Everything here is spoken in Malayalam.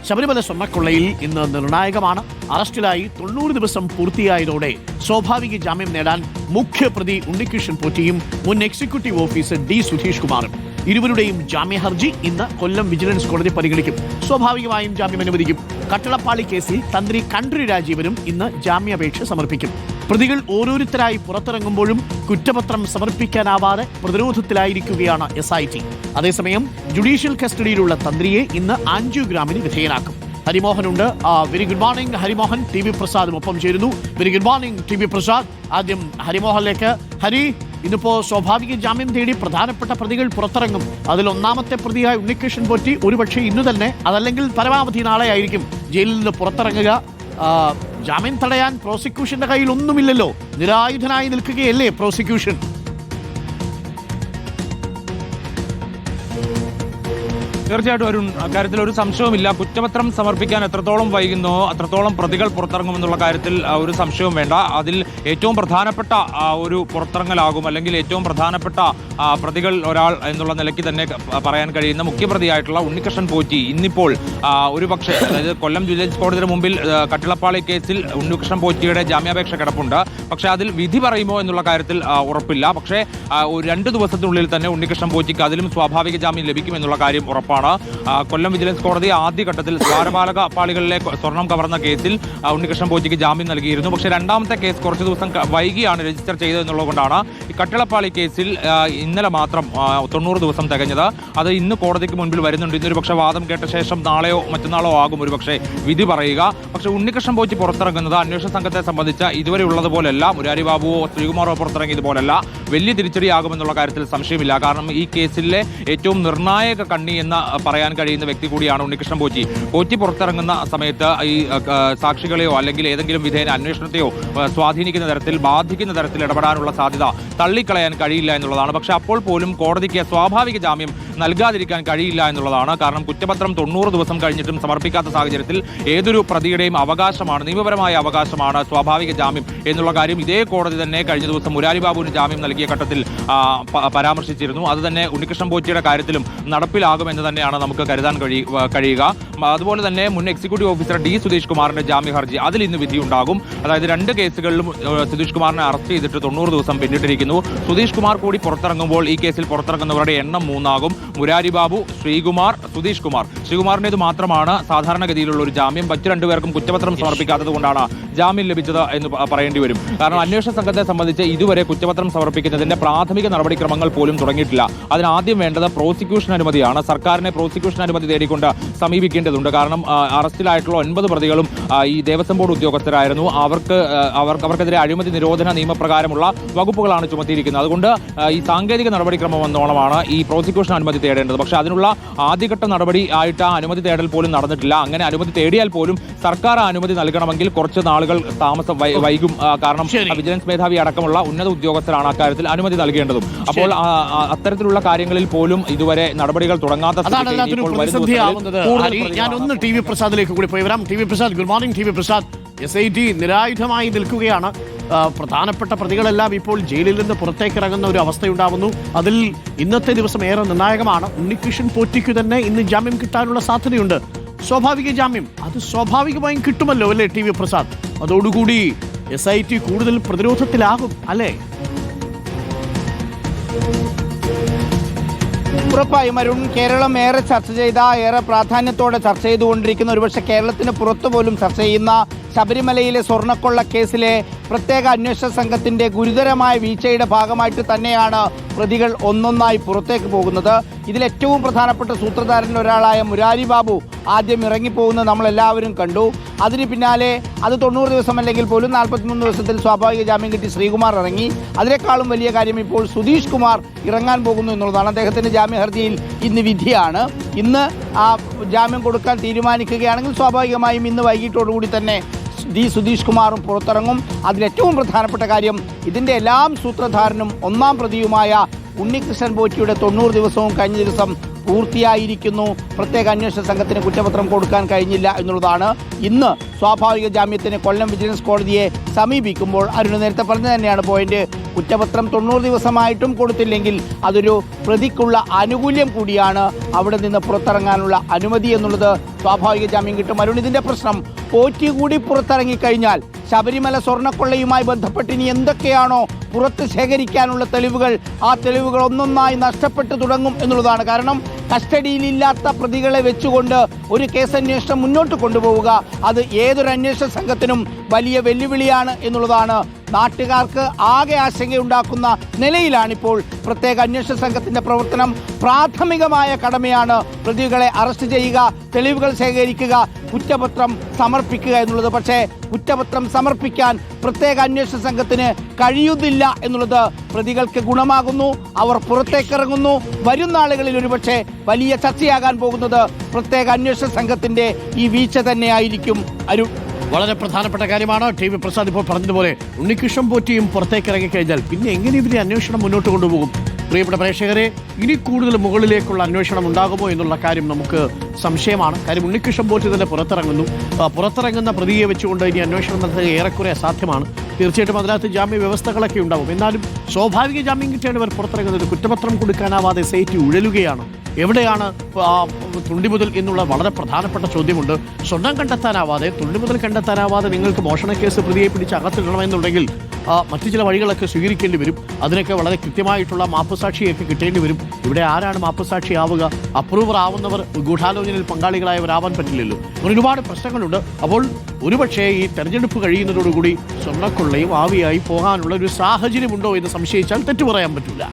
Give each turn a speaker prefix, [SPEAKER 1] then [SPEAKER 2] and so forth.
[SPEAKER 1] ശബരിമല സ്വർണ്ണക്കൊള്ളയിൽ ഇന്ന് നിർണായകമാണ്. അറസ്റ്റിലായി 90 ദിവസം പൂർത്തിയായതോടെ സ്വാഭാവിക ജാമ്യം നേടാൻ മുഖ്യപ്രതി ഉണ്ണികൃഷ്ണൻ പോറ്റിയും മുൻ എക്സിക്യൂട്ടീവ് ഓഫീസർ ഡി സുധീഷ് കുമാറും ഇരുവരുടെയും ജാമ്യ ഹർജി ഇന്ന് കൊല്ലം വിജിലൻസ് കോടതി പരിഗണിക്കും. സ്വാഭാവികമായും ജാമ്യം അനുവദിക്കും. കട്ടളപ്പാളി കേസിൽ തന്ത്രി കണ്ഠര് രാജീവനും ഇന്ന് ജാമ്യാപേക്ഷ സമർപ്പിക്കും. പ്രതികൾ ഓരോരുത്തരായി പുറത്തിറങ്ങുമ്പോഴും കുറ്റപത്രം സമർപ്പിക്കാനാവാതെ പ്രതിരോധത്തിലായിരിക്കുകയാണ് SIT. അതേസമയം ജുഡീഷ്യൽ കസ്റ്റഡിയിലുള്ള തന്ത്രിയെ ഇന്ന് ആൻജിയോഗ്രാമിന് വിധേയനാക്കും. ഹരിമോഹനുണ്ട്. Very good morning Harimohan. TV പ്രസാദും ഒപ്പം ചേരുന്നു. Very good morning TV Prasad. ആദ്യം ഹരിമോഹനിലേക്ക്. ഹരി, ഇന്നിപ്പോ സ്വാഭാവിക ജാമ്യം തേടി പ്രധാനപ്പെട്ട പ്രതികൾ പുറത്തിറങ്ങും. അതിൽ ഒന്നാമത്തെ പ്രതിയായ ഉണ്ണികൃഷ്ണൻ പോറ്റി ഒരുപക്ഷെ ഇന്നു തന്നെ, അതല്ലെങ്കിൽ പരമാവധി നാളെ ആയിരിക്കും ജയിലിൽ നിന്ന് പുറത്തിറങ്ങുക. ജാമ്യം തടയാൻ പ്രോസിക്യൂഷന്റെ കയ്യിൽ ഒന്നുമില്ലല്ലോ, നിരായുധനായി നിൽക്കുകയല്ലേ പ്രോസിക്യൂഷൻ?
[SPEAKER 2] തീർച്ചയായിട്ടും ഒരു കാര്യത്തിൽ ഒരു സംശയവുമില്ല. കുറ്റപത്രം സമർപ്പിക്കാൻ എത്രത്തോളം വൈകുന്നോ അത്രത്തോളം പ്രതികൾ പുറത്തിറങ്ങുമെന്നുള്ള കാര്യത്തിൽ ഒരു സംശയവും വേണ്ട. അതിൽ ഏറ്റവും പ്രധാനപ്പെട്ട ഒരു പുറത്തിറങ്ങലാകും, അല്ലെങ്കിൽ ഏറ്റവും പ്രധാനപ്പെട്ട പ്രതികൾ ഒരാൾ എന്നുള്ള നിലയ്ക്ക് തന്നെ പറയാൻ കഴിയുന്ന മുഖ്യപ്രതിയായിട്ടുള്ള ഉണ്ണികൃഷ്ണൻ പോറ്റി ഇന്നിപ്പോൾ ഒരുപക്ഷെ, അതായത് കൊല്ലം വിജിലൻസ് കോടതിയുടെ മുമ്പിൽ കട്ടിളപ്പാളി കേസിൽ ഉണ്ണികൃഷ്ണൻ പോറ്റിയുടെ ജാമ്യാപേക്ഷ കിടപ്പുണ്ട്. പക്ഷേ അതിൽ വിധി പറയുമോ എന്നുള്ള കാര്യത്തിൽ ഉറപ്പില്ല. പക്ഷേ ഒരു 2 ദിവസത്തിനുള്ളിൽ തന്നെ ഉണ്ണികൃഷ്ണൻ പോറ്റിക്ക് അതിലും സ്വാഭാവിക ജാമ്യം ലഭിക്കുമെന്നുള്ള കാര്യം ഉറപ്പാണ്. കൊല്ലം വിജിലൻസ് കോടതി ആദ്യഘട്ടത്തിൽ ദ്വാരപാലക പാളികളിലെ സ്വർണം കവർന്ന കേസിൽ ഉണ്ണികൃഷ്ണൻ പോറ്റിക്ക് ജാമ്യം നൽകിയിരുന്നു. പക്ഷേ രണ്ടാമത്തെ കേസ് കുറച്ച് ദിവസം വൈകിയാണ് രജിസ്റ്റർ ചെയ്തതെന്നുള്ളതുകൊണ്ടാണ് ഈ കട്ടിളപ്പാളി കേസിൽ ഇന്നലെ മാത്രം 90 ദിവസം തികഞ്ഞത്. അത് ഇന്ന് കോടതിക്ക് മുൻപിൽ വരുന്നുണ്ട്. ഇന്നൊരു പക്ഷേ വാദം കേട്ട ശേഷം നാളെയോ മറ്റന്നാളോ ആകും ഒരു പക്ഷേ വിധി പറയുക. പക്ഷേ ഉണ്ണികൃഷ്ണൻ പോറ്റി പുറത്തിറങ്ങുന്നത് അന്വേഷണ സംഘത്തെ സംബന്ധിച്ച ഇതുവരെ ഉള്ളതുപോലെയല്ല, മുരാരി ബാബുവോ ശ്രീകുമാറോ പുറത്തിറങ്ങിയതുപോലല്ല. വലിയ തിരിച്ചടിയാകുമെന്നുള്ള കാര്യത്തിൽ സംശയമില്ല. കാരണം ഈ കേസിലെ ഏറ്റവും നിർണായക കണ്ണി എന്ന് പറയാൻ കഴിയുന്ന വ്യക്തി കൂടിയാണ് ഉണ്ണികൃഷ്ണൻ പോറ്റി. പോറ്റി പുറത്തിറങ്ങുന്ന സമയത്ത് ഈ സാക്ഷികളെയോ അല്ലെങ്കിൽ ഏതെങ്കിലും വിധേയന അന്വേഷണത്തെയോ സ്വാധീനിക്കുന്ന തരത്തിൽ, ബാധിക്കുന്ന തരത്തിൽ ഇടപെടാനുള്ള സാധ്യത തള്ളിക്കളയാൻ കഴിയില്ല എന്നുള്ളതാണ്. പക്ഷെ അപ്പോൾ പോലും കോടതിക്ക് സ്വാഭാവിക ജാമ്യം നൽകാതിരിക്കാൻ കഴിയില്ല എന്നുള്ളതാണ്. കാരണം കുറ്റപത്രം 90 ദിവസം കഴിഞ്ഞിട്ടും സമർപ്പിക്കാത്ത സാഹചര്യത്തിൽ ഏതൊരു പ്രതിയുടെയും അവകാശമാണ്, നിയമപരമായ അവകാശമാണ് സ്വാഭാവിക ജാമ്യം എന്നുള്ള കാര്യം ഇതേ കോടതി തന്നെ കഴിഞ്ഞ ദിവസം മുരാരി ബാബുവിന് ജാമ്യം നൽകിയ ഘട്ടത്തിൽ പരാമർശിച്ചിരുന്നു. അത് തന്നെ ഉണ്ണികൃഷ്ണൻ പോറ്റിയുടെ കാര്യത്തിലും നടപ്പിലാകുമെന്ന് തന്നെയാണ് നമുക്ക് കരുതാൻ കഴിയുക. അതുപോലെ തന്നെ മുൻ എക്സിക്യൂട്ടീവ് ഓഫീസർ ഡി സുധീഷ് കുമാറിന്റെ ജാമ്യ ഹർജി, അതിൽ ഇന്ന് വിധിയുണ്ടാകും. അതായത് 2 കേസുകളിലും സുധീഷ് കുമാറിനെ അറസ്റ്റ് ചെയ്തിട്ട് 90 ദിവസം പിന്നിട്ടിരിക്കുന്നു. സുധീഷ് കുമാർ കൂടി പുറത്തിറങ്ങുമ്പോൾ ഈ കേസിൽ പുറത്തിറങ്ങുന്നവരുടെ എണ്ണം 3 ആകും. മുരാരി ബാബു, ശ്രീകുമാർ, സുധീഷ് കുമാർ. ശ്രീകുമാറിന്റേത് മാത്രമാണ് സാധാരണഗതിയിലുള്ള ഒരു ജാമ്യം. മറ്റു 2 പേർക്കും കുറ്റപത്രം സമർപ്പിക്കാത്തത് കൊണ്ടാണ് ജാമ്യം ലഭിച്ചത് എന്ന് പറയേണ്ടി വരും. കാരണം അന്വേഷണ സംഘത്തെ സംബന്ധിച്ച് ഇതുവരെ കുറ്റപത്രം സമർപ്പിക്കുന്നതിന്റെ പ്രാഥമിക നടപടിക്രമങ്ങൾ പോലും തുടങ്ങിയിട്ടില്ല. അതിനാദ്യം വേണ്ടത് പ്രോസിക്യൂഷൻ അനുമതിയാണ്. സർക്കാരിനെ പ്രോസിക്യൂഷൻ അനുമതി തേടിക്കൊണ്ട് സമീപിക്കേണ്ടതുണ്ട്. കാരണം അറസ്റ്റിലായിട്ടുള്ള 9 പ്രതികളും ഈ ദേവസ്വം ബോർഡ് ഉദ്യോഗസ്ഥരായിരുന്നു. അവർക്കെതിരെ അഴിമതി നിരോധന നിയമപ്രകാരമുള്ള വകുപ്പുകളാണ് ചുമത്തിയിരിക്കുന്നത്. അതുകൊണ്ട് ഈ സാങ്കേതിക നടപടിക്രമം എന്നോണമാണ് ഈ പ്രോസിക്യൂഷൻ അനുമതി തേടേണ്ടത്. പക്ഷേ അതിനുള്ള ആദ്യഘട്ട നടപടി ആയിട്ട് ആ അനുമതി തേടൽ പോലും നടന്നിട്ടില്ല. അങ്ങനെ അനുമതി തേടിയാൽ പോലും സർക്കാർ അനുമതി നൽകണമെങ്കിൽ കുറച്ച് നാളുകൾ താമസം വൈകും. കാരണം വിജിലൻസ് മേധാവി അടക്കമുള്ള ഉന്നത ഉദ്യോഗസ്ഥരാണ് അക്കാര്യത്തിൽ അനുമതി നൽകേണ്ടതും. അപ്പോൾ അത്തരത്തിലുള്ള കാര്യങ്ങളിൽ പോലും ഇതുവരെ നടപടികൾ തുടങ്ങാത്ത
[SPEAKER 1] ഞാൻ ഒന്ന് TV പ്രസാദിലേക്ക് കൂടി പോയി വരാം. TV Prasad, good morning. TV Prasad, SIT നിരായുധമായി നിൽക്കുകയാണ്. പ്രധാനപ്പെട്ട പ്രതികളെല്ലാം ഇപ്പോൾ ജയിലിൽ നിന്ന് പുറത്തേക്ക് ഇറങ്ങുന്ന ഒരു അവസ്ഥയുണ്ടാവുന്നു. അതിൽ ഇന്നത്തെ ദിവസം ഏറെ നിർണായകമാണ്. ഉണ്ണികൃഷ്ണൻ പോറ്റിക്ക് തന്നെ ഇന്ന് ജാമ്യം കിട്ടാനുള്ള സാധ്യതയുണ്ട്. സ്വാഭാവിക ജാമ്യം അത് സ്വാഭാവികമായും കിട്ടുമല്ലോ അല്ലേ TV പ്രസാദ്? അതോടുകൂടി SIT കൂടുതൽ പ്രതിരോധത്തിലാകും അല്ലേ?
[SPEAKER 3] ഉറപ്പായും അരുൺ, കേരളം ഏറെ ചർച്ച ചെയ്ത, ഏറെ പ്രാധാന്യത്തോടെ ചർച്ച ചെയ്തുകൊണ്ടിരിക്കുന്ന, ഒരുപക്ഷെ കേരളത്തിന് പുറത്തു പോലും ചർച്ച ചെയ്യുന്ന ശബരിമലയിലെ സ്വർണ്ണക്കൊള്ള കേസിലെ പ്രത്യേക അന്വേഷണ സംഘത്തിൻ്റെ ഗുരുതരമായ വീഴ്ചയുടെ ഭാഗമായിട്ട് തന്നെയാണ് പ്രതികൾ ഒന്നൊന്നായി പുറത്തേക്ക് പോകുന്നത്. ഇതിലേറ്റവും പ്രധാനപ്പെട്ട സൂത്രധാരൻ ഒരാളായ മുരാരി ബാബു ആദ്യം ഇറങ്ങിപ്പോകുന്നത് നമ്മളെല്ലാവരും കണ്ടു. അതിന് പിന്നാലെ അത് 90 ദിവസം അല്ലെങ്കിൽ പോലും 43 ദിവസത്തിൽ സ്വാഭാവിക ജാമ്യം കിട്ടി ശ്രീകുമാർ ഇറങ്ങി. അതിനേക്കാളും വലിയ കാര്യം ഇപ്പോൾ സുധീഷ് കുമാർ ഇറങ്ങാൻ പോകുന്നു എന്നുള്ളതാണ്. അദ്ദേഹത്തിൻ്റെ ജാമ്യ ഹർജിയിൽ ഇന്ന് വിധിയാണ്. ഇന്ന് ആ ജാമ്യം കൊടുക്കാൻ തീരുമാനിക്കുകയാണെങ്കിൽ സ്വാഭാവികമായും ഇന്ന് വൈകിട്ടോടുകൂടി തന്നെ ഡി സുധീഷ് കുമാറും പുറത്തിറങ്ങും. അതിലേറ്റവും പ്രധാനപ്പെട്ട കാര്യം, ഇതിൻ്റെ എല്ലാം സൂത്രധാരനും 1-ാം പ്രതിയുമായ ഉണ്ണികൃഷ്ണൻ പോറ്റിയുടെ 90 ദിവസവും കഴിഞ്ഞ ദിവസം പൂർത്തിയായിരിക്കുന്നു. പ്രത്യേക അന്വേഷണ സംഘത്തിന് കുറ്റപത്രം കൊടുക്കാൻ കഴിഞ്ഞില്ല എന്നുള്ളതാണ്. ഇന്ന് സ്വാഭാവിക ജാമ്യത്തിന് കൊല്ലം വിജിലൻസ് കോടതിയെ സമീപിക്കുമ്പോൾ അരുൺ നേരത്തെ പറഞ്ഞു തന്നെയാണ് പോയിന്റ്. കുറ്റപത്രം 90 ദിവസമായിട്ടും കൊടുത്തില്ലെങ്കിൽ അതൊരു പ്രതിക്കുള്ള ആനുകൂല്യം കൂടിയാണ്. അവിടെ നിന്ന് പുറത്തിറങ്ങാനുള്ള അനുമതി എന്നുള്ളത് സ്വാഭാവിക ജാമ്യം കിട്ടും. അരുൺ, ഇതിന്റെ പ്രശ്നം പോറ്റി കൂടി പുറത്തിറങ്ങിക്കഴിഞ്ഞാൽ ശബരിമല സ്വർണ്ണക്കൊള്ളയുമായി ബന്ധപ്പെട്ട് ഇനി എന്തൊക്കെയാണോ പുറത്ത് ശേഖരിക്കാനുള്ള തെളിവുകൾ, ആ തെളിവുകൾ ഒന്നൊന്നായി നഷ്ടപ്പെട്ടു തുടങ്ങും എന്നുള്ളതാണ്. കാരണം കസ്റ്റഡിയിലില്ലാത്ത പ്രതികളെ വെച്ചുകൊണ്ട് ഒരു കേസന്വേഷണം മുന്നോട്ട് കൊണ്ടുപോവുക അത് ഏതൊരു അന്വേഷണ സംഘത്തിനും വലിയ വെല്ലുവിളിയാണ് എന്നുള്ളതാണ് നാട്ടുകാർക്ക് ആകെ ആശങ്കയുണ്ടാക്കുന്ന നിലയിലാണിപ്പോൾ പ്രത്യേക അന്വേഷണ സംഘത്തിന്റെ പ്രവർത്തനം. പ്രാഥമികമായ കടമയാണ് പ്രതികളെ അറസ്റ്റ് ചെയ്യുക, തെളിവുകൾ ശേഖരിക്കുക, കുറ്റപത്രം സമർപ്പിക്കുക എന്നുള്ളത്. പക്ഷേ കുറ്റപത്രം സമർപ്പിക്കാൻ പ്രത്യേക അന്വേഷണ സംഘത്തിന് കഴിയുന്നില്ല എന്നുള്ളത് പ്രതികൾക്ക് ഗുണമാകുന്നു. അവർ പുറത്തേക്കിറങ്ങുന്നു. വരുന്ന നാളുകളിൽ ഒരുപക്ഷെ വലിയ ചർച്ചയാകാൻ പോകുന്നത് പ്രത്യേക അന്വേഷണ സംഘത്തിന്റെ ഈ വീഴ്ച തന്നെയായിരിക്കും. അരുൺ,
[SPEAKER 1] വളരെ പ്രധാനപ്പെട്ട കാര്യമാണ്. ടി വി പ്രസാദ് ഇപ്പോൾ പറഞ്ഞതുപോലെ ഉണ്ണികൃഷ്ണൻ പോറ്റിയും പുറത്തേക്ക് ഇറങ്ങിക്കഴിഞ്ഞാൽ പിന്നെ എങ്ങനെ ഇവരെ അന്വേഷണം മുന്നോട്ട് കൊണ്ടുപോകും? പ്രിയപ്പെട്ട പ്രേക്ഷകരെ, ഇനി കൂടുതൽ മുകളിലേക്കുള്ള അന്വേഷണം ഉണ്ടാകുമോ എന്നുള്ള കാര്യം നമുക്ക് സംശയമാണ്. കാര്യം ഉണ്ണികൃഷ്ണൻ പോറ്റി തന്നെ പുറത്തിറങ്ങുന്ന പ്രതിയെ വെച്ചുകൊണ്ട് ഇനി അന്വേഷണം നടത്തുക ഏറെക്കുറെ അസാധ്യമാണ്. തീർച്ചയായിട്ടും അതിനകത്ത് ജാമ്യ വ്യവസ്ഥകളൊക്കെ ഉണ്ടാവും. എന്നാലും സ്വാഭാവിക ജാമ്യം കിട്ടിയാണ് ഇവർ പുറത്തിറങ്ങുന്നത്. കുറ്റപത്രം കൊടുക്കാനാവാതെ സൈറ്റ് ഉഴലുകയാണ്. എവിടെയാണ് തുണ്ടിമുതൽ എന്നുള്ള വളരെ പ്രധാനപ്പെട്ട ചോദ്യമുണ്ട്. സ്വർണം കണ്ടെത്താനാവാതെ, തുണ്ടിമുതൽ കണ്ടെത്താനാവാതെ നിങ്ങൾക്ക് മോഷണക്കേസ് പ്രതിയെ പിടിച്ച് അകത്തിടണമെന്നുണ്ടെങ്കിൽ മറ്റു ചില വഴികളൊക്കെ സ്വീകരിക്കേണ്ടി വരും. അതിനൊക്കെ വളരെ കൃത്യമായിട്ടുള്ള മാപ്പുസാക്ഷിയൊക്കെ കിട്ടേണ്ടി വരും. ഇവിടെ ആരാണ് മാപ്പുസാക്ഷിയാവുക? അപ്രൂവർ ആവുന്നവർ ഗൂഢാലോചനയിൽ പങ്കാളികളായവരാവാൻ പറ്റില്ലല്ലോ. ഒരുപാട് പ്രശ്നങ്ങളുണ്ട്. അപ്പോൾ ഒരുപക്ഷേ ഈ തെരഞ്ഞെടുപ്പ് കഴിയുന്നതോടുകൂടി സ്വർണ്ണക്കൊള്ളയും ആവിയായി പോകാനുള്ള ഒരു സാഹചര്യമുണ്ടോ എന്ന് സംശയിച്ചാൽ തെറ്റു പറയാൻ പറ്റില്ല.